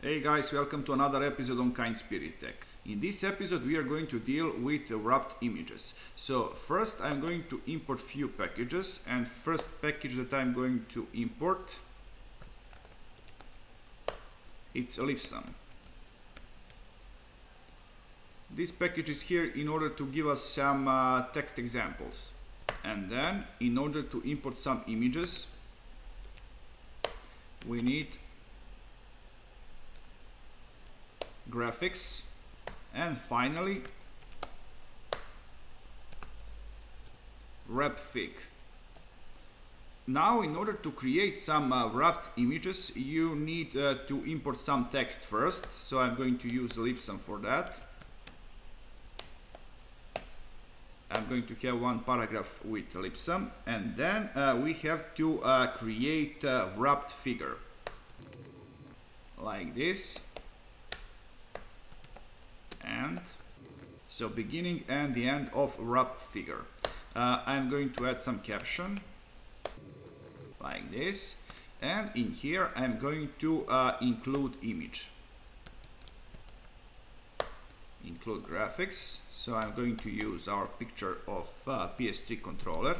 Hey guys, welcome to another episode on Kind Spirit Tech. In this episode we are going to deal with wrapped images. So first I'm going to import few packages, and first package that I'm going to import, it's Ellipsum. This package is here in order to give us some text examples. And then in order to import some images we need graphics, and finally wrap fig. Now in order to create some wrapped images you need to import some text first, so I'm going to use Ellipsum for that. I'm going to have one paragraph with Ellipsum, and then we have to create a wrapped figure like this. And so beginning and the end of wrap figure. I'm going to add some caption like this, and in here I'm going to include image, include graphics. So I'm going to use our picture of PS3 controller,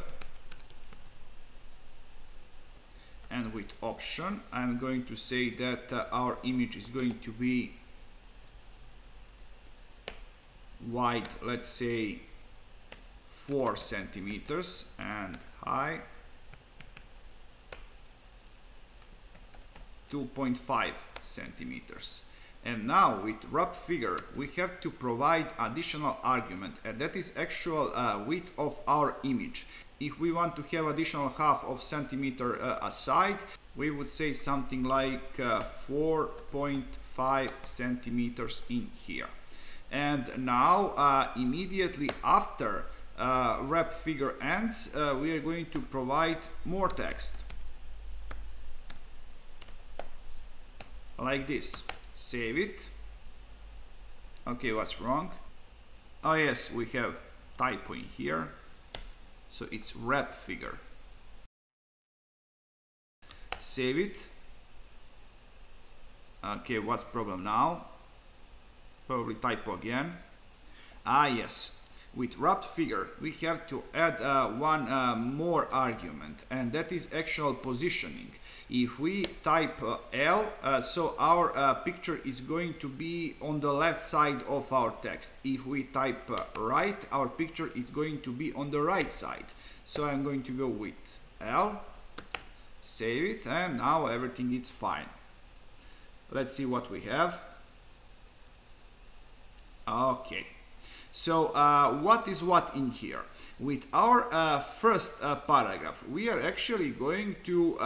and with option I'm going to say that our image is going to be wide, let's say 4 centimeters, and high 2.5 centimeters. And now with wrap figure we have to provide additional argument, and that is actual width of our image. If we want to have additional half of centimeter aside, we would say something like 4.5 centimeters in here. And now immediately after wrap figure ends, we are going to provide more text like this. Save it. Okay, what's wrong? Oh yes, we have typo in here, so it's wrap figure. Save it. Okay, what's problem now? Probably typo again. Yes, with wrapped figure we have to add one more argument, and that is actual positioning. If we type L, so our picture is going to be on the left side of our text. If we type right, our picture is going to be on the right side. So I'm going to go with L, save it, and now everything is fine. Let's see what we have. Okay, so what is what in here? With our first paragraph we are actually going to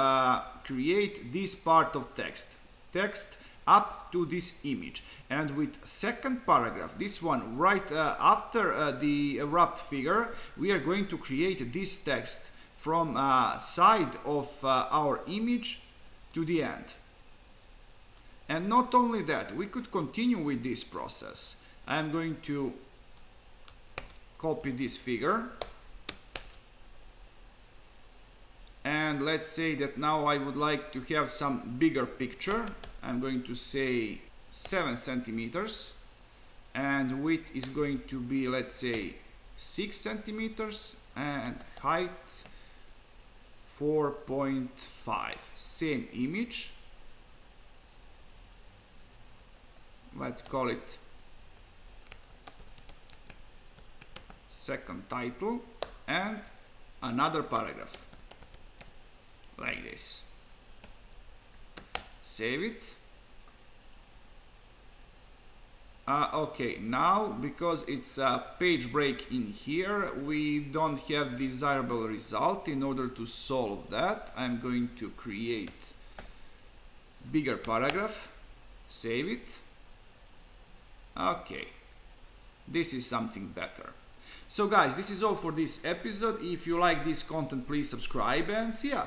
create this part of text up to this image, and with second paragraph, this one right after the wrapped figure, we are going to create this text from side of our image to the end. And not only that, we could continue with this process. I'm going to copy this figure, and let's say that now I would like to have some bigger picture. I'm going to say 7 centimeters, and width is going to be, let's say, 6 centimeters, and height 4.5. Same image. Let's call it second title, and another paragraph like this. Save it. Okay, now because it's a page break in here, we don't have desirable result. In order to solve that, I'm going to create bigger paragraph, save it. Okay, this is something better. So guys, this is all for this episode. If you like this content, please subscribe, and see ya!